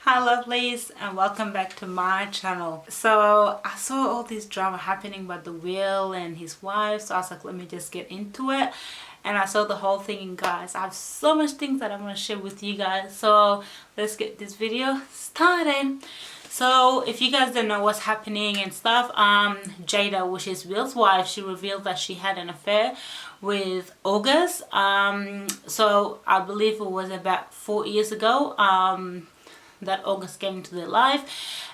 Hi lovelies, and welcome back to my channel. So I saw all this drama happening about the Will and his wife, so I was like, let me just get into it. And I saw the whole thing, and guys, I have so much things that I want to share with you guys, so let's get this video started. So if you guys don't know what's happening and stuff, Jada, which is Will's wife, she revealed that she had an affair with August. So I believe it was about 4 years ago that August came into their life,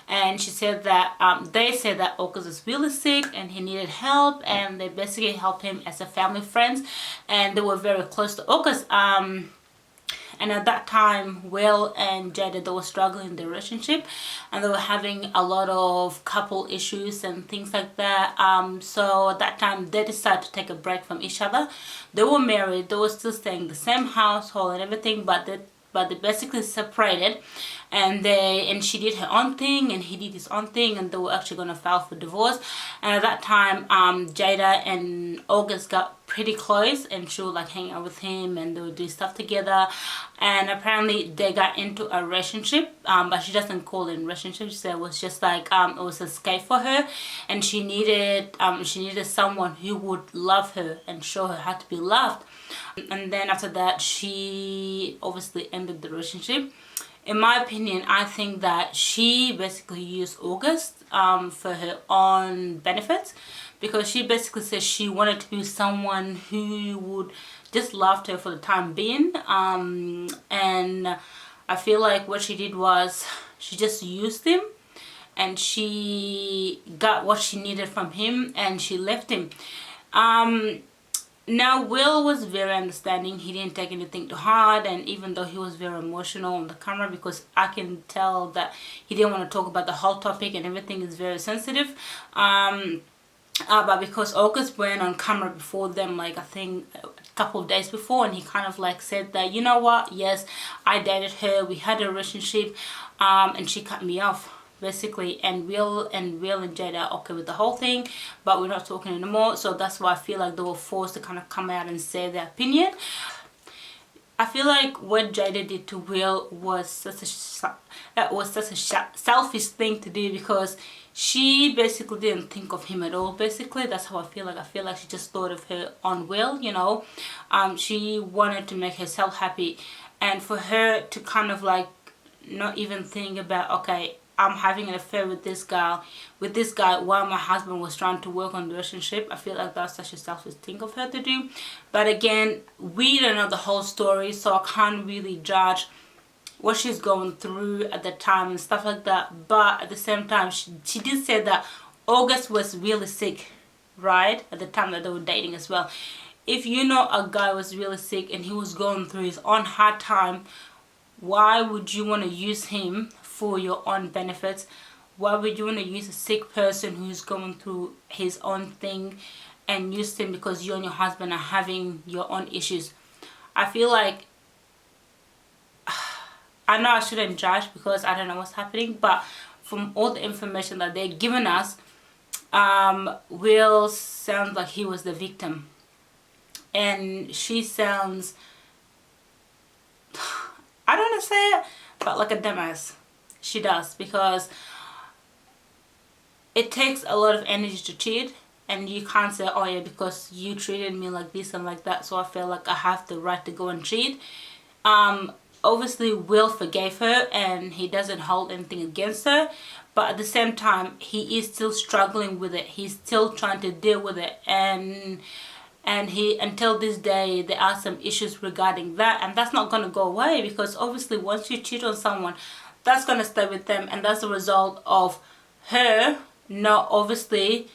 and she said that they said that August was really sick and he needed help, and they basically helped him as a family friends, and they were very close to August. And at that time, Will and Jada, they were struggling in their relationship, and they were having a lot of couple issues and things like that. So at that time, they decided to take a break from each other. They were married, they were still staying in the same household and everything, but they basically separated, and she did her own thing and he did his own thing, and they were actually going to file for divorce. And at that time, Jada and August got pretty close, and she would like hang out with him and they would do stuff together. And apparently they got into a relationship, but she doesn't call it a relationship. She said it was just like it was an escape for her, and she needed someone who would love her and show her how to be loved. And then after that, she obviously ended the relationship. In my opinion, I think that she basically used August for her own benefits, because she basically said she wanted to be someone who would just love her for the time being. And I feel like what she did was she just used him, and she got what she needed from him, and she left him. Now, Will was very understanding. He didn't take anything to heart, and even though he was very emotional on the camera, because I can tell that he didn't want to talk about the whole topic and everything is very sensitive. But because August went on camera before them, like I think a couple of days before, and he kind of like said that, you know what, yes, I dated her, we had a relationship, and she cut me off, basically. And Will and Jada are okay with the whole thing, but we're not talking anymore. So that's why I feel like they were forced to kind of come out and say their opinion. I feel like what Jada did to Will was such a selfish thing to do, because she basically didn't think of him at all. Basically, that's how I feel like. I feel like she just thought of her on Will, you know. She wanted to make herself happy, and for her to kind of like not even think about, okay, I'm having an affair with this guy while my husband was trying to work on the relationship. I feel like that's such a selfish thing of her to do. But again, we don't know the whole story, so I can't really judge what she's going through at the time and stuff like that. But at the same time, she did say that August was really sick, right, at the time that they were dating as well. If you know a guy was really sick and he was going through his own hard time, why would you want to use him for your own benefits? Why would you want to use a sick person who's going through his own thing and use him because you and your husband are having your own issues? I feel like, I know I shouldn't judge because I don't know what's happening, but from all the information that they're giving us, Will sounds like he was the victim, and she sounds, I don't want to say it, but like a dumbass. She does, because it takes a lot of energy to cheat, and you can't say, oh yeah, because you treated me like this and like that, so I feel like I have the right to go and cheat. Obviously Will forgave her and he doesn't hold anything against her, but at the same time he is still struggling with it. He's still trying to deal with it, and he, until this day, there are some issues regarding that, and that's not going to go away, because obviously once you cheat on someone, that's going to stay with them, and that's the result of her not obviously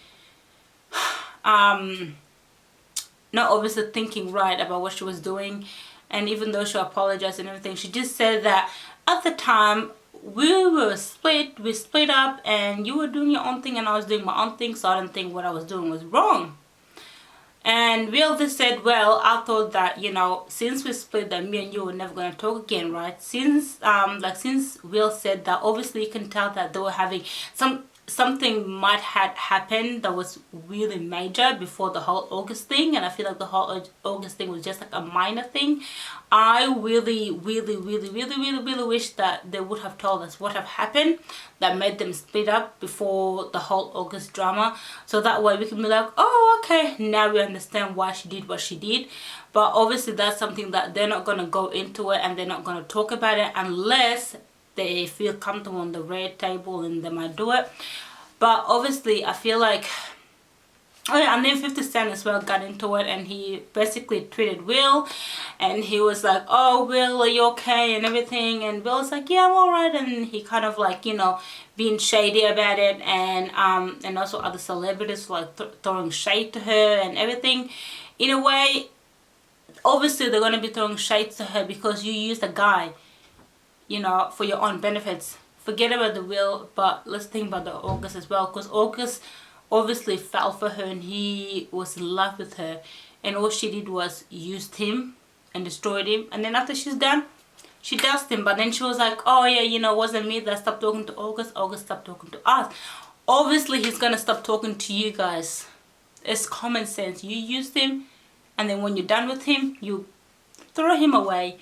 thinking right about what she was doing. And even though she apologized and everything, she just said that at the time we split up, and you were doing your own thing and I was doing my own thing, so I didn't think what I was doing was wrong. And Will just said, well, I thought that, you know, since we split, that me and you were never going to talk again, right? Since Will said that, obviously you can tell that they were having some something might had happened that was really major before the whole August thing, and I feel like the whole August thing was just like a minor thing. I really wish that they would have told us what have happened that made them split up before the whole August drama, so that way we can be like, oh okay, now we understand why she did what she did. But obviously that's something that they're not going to go into it, and they're not going to talk about it unless they feel comfortable on the red table, and they might do it. But obviously I feel like, oh yeah, and then 50 Cent as well got into it, and he basically tweeted Will, and he was like, oh Will, are you okay and everything, and Will was like, yeah, I'm alright, and he kind of like, you know, being shady about it, and also other celebrities like throwing shade to her and everything. In a way, obviously they're going to be throwing shade to her because you used a guy, you know, for your own benefits. Forget about the Will, but let's think about the August as well, because August obviously fell for her, and he was in love with her, and all she did was used him and destroyed him. And then after she's done, she dusted him. But then she was like, oh yeah, you know, it wasn't me that stopped talking to August. August stopped talking to us. Obviously he's gonna stop talking to you guys. It's common sense. You used him, and then when you're done with him, you throw him away.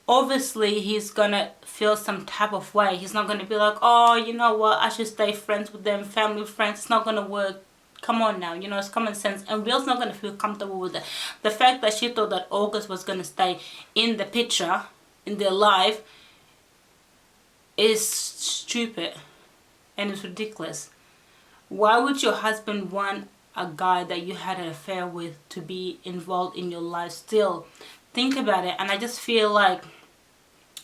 Obviously he's gonna feel some type of way. He's not gonna be like, oh, you know what, I should stay friends with them, family, friends. It's not gonna work. Come on now, you know, it's common sense. And Will's not gonna feel comfortable with it. The fact that she thought that August was gonna stay in the picture, in their life, is stupid, and it's ridiculous. Why would your husband want a guy that you had an affair with to be involved in your life still? Think about it. And I just feel like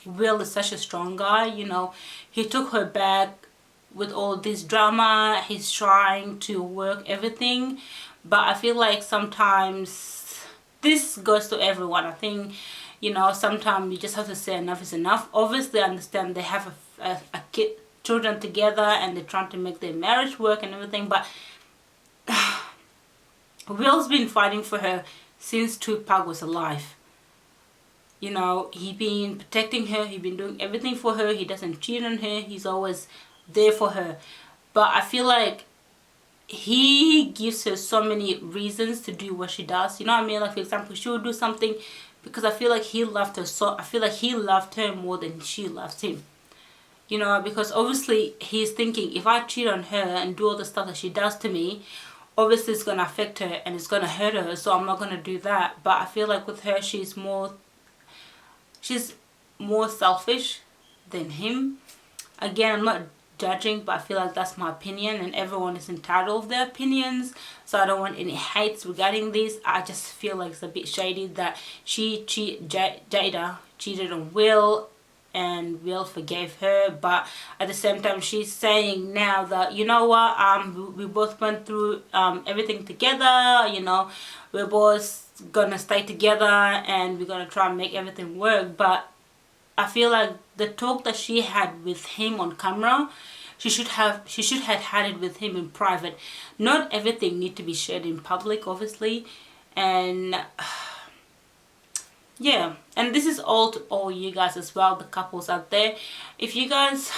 Will is such a strong guy, you know. He took her back with all this drama. He's trying to work everything, but I feel like sometimes this goes to everyone. I think, you know, sometimes you just have to say enough is enough. Obviously I understand they have a kid, children together, and they're trying to make their marriage work and everything, but Will's been fighting for her since Tupac was alive. You know, he been protecting her, he been doing everything for her, he doesn't cheat on her, he's always there for her. But I feel like he gives her so many reasons to do what she does. You know what I mean? Like, for example, she would do something because I feel like he loved her, so I feel like he loved her more than she loved him. You know, because obviously he's thinking, if I cheat on her and do all the stuff that she does to me, obviously it's going to affect her and it's going to hurt her, so I'm not going to do that. But I feel like with her, she's more selfish than him. Again, I'm not judging, but I feel like that's my opinion, and everyone is entitled to their opinions, so I don't want any hates regarding this. I just feel like it's a bit shady that Jada cheated on Will, and Will forgave her, but at the same time she's saying now that, you know what, we both went through everything together, you know, we're both gonna stay together and we're gonna try and make everything work. But I feel like the talk that she had with him on camera, she should have had it with him in private. Not everything need to be shared in public, obviously. And yeah, and this is all to all you guys as well, the couples out there. If you guys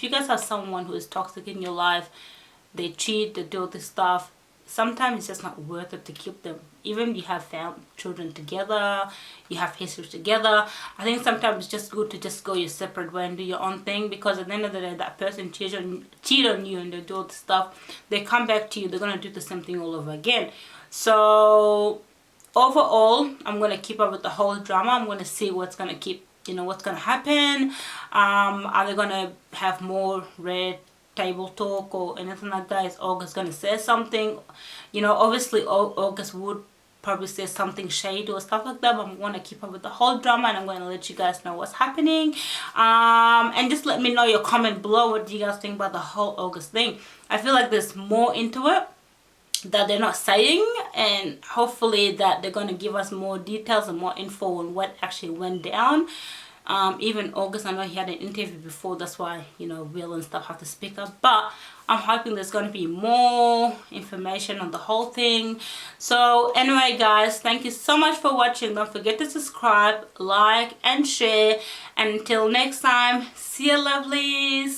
have someone who is toxic in your life, they cheat, they do all this stuff, sometimes it's just not worth it to keep them. Even if you have children together, you have history together, I think sometimes it's just good to just go your separate way and do your own thing, because at the end of the day, that person cheat on you and they do all this stuff, they come back to you, they're going to do the same thing all over again. So overall, I'm going to keep up with the whole drama. I'm going to see what's going to happen. Are they going to have more red table talk or anything like that? Is August going to say something? You know, obviously August would probably say something shady or stuff like that, but I'm going to keep up with the whole drama, and I'm going to let you guys know what's happening. And just let me know your comment below. What do you guys think about the whole August thing? I feel like there's more into it that they're not saying, and hopefully that they're going to give us more details and more info on what actually went down. Even August, I know he had an interview before, that's why, you know, Will and stuff have to speak up, but I'm hoping there's going to be more information on the whole thing. So anyway guys, thank you so much for watching. Don't forget to subscribe, like and share, and until next time, see you lovelies.